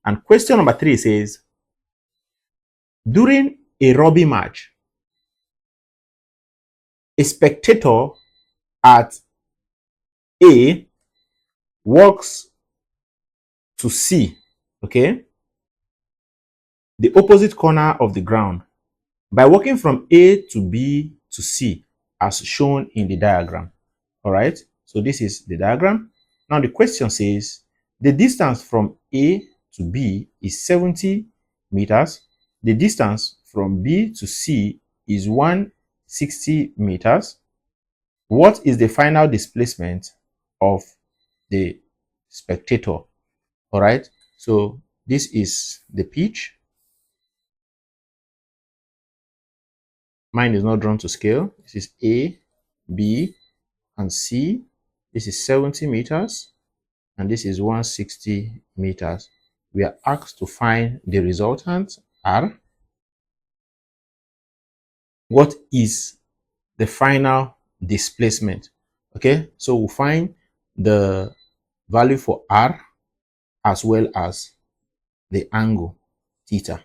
And question number 3 says, during a rugby match, a spectator at A walks to C, okay, the opposite corner of the ground, by walking from A to B to C as shown in the diagram. All right, so this is the diagram. Now the question says the distance from A to B is 70 meters. The distance from B to C is 160 meters. What is the final displacement of the spectator? All right, so this is the pitch. Mine is not drawn to scale. This is A, B, and C. This is 70 meters, and this is 160 meters. We are asked to find the resultant, R. What is the final displacement? Okay, so we'll find the value for R as well as the angle theta.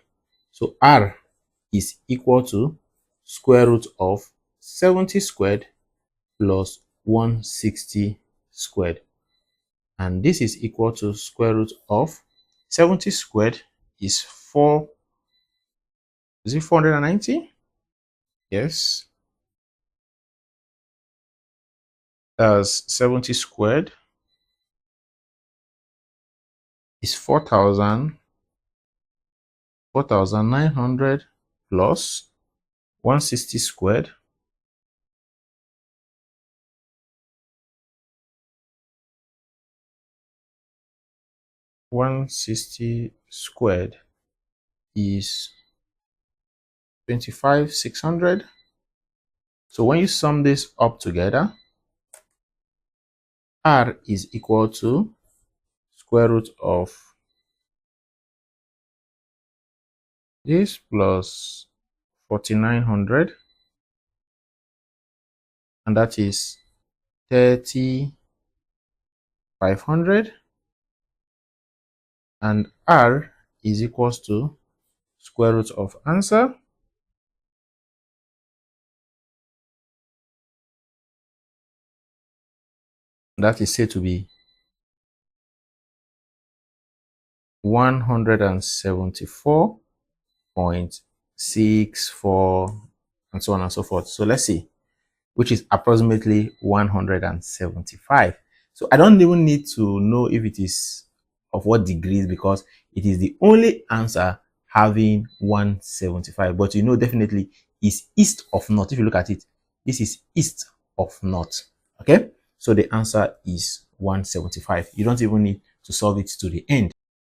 So R is equal to square root of 70 squared plus 160 squared. And this is equal to square root of 70 squared is 490? Yes. As 70 squared is 4,900 plus 160 squared is 25,600. So when you sum this up together, R is equal to square root of this plus 4,900, and that is 3,500, and R is equals to square root of answer that is said to be 174.64 and so on and so forth. So let's see, which is approximately 175. So I don't even need to know if it is of what degrees, because it is the only answer having 175. But you know definitely is east of north. If you look at it, this is east of north. Okay, so the answer is 175. You don't even need to solve it to the end.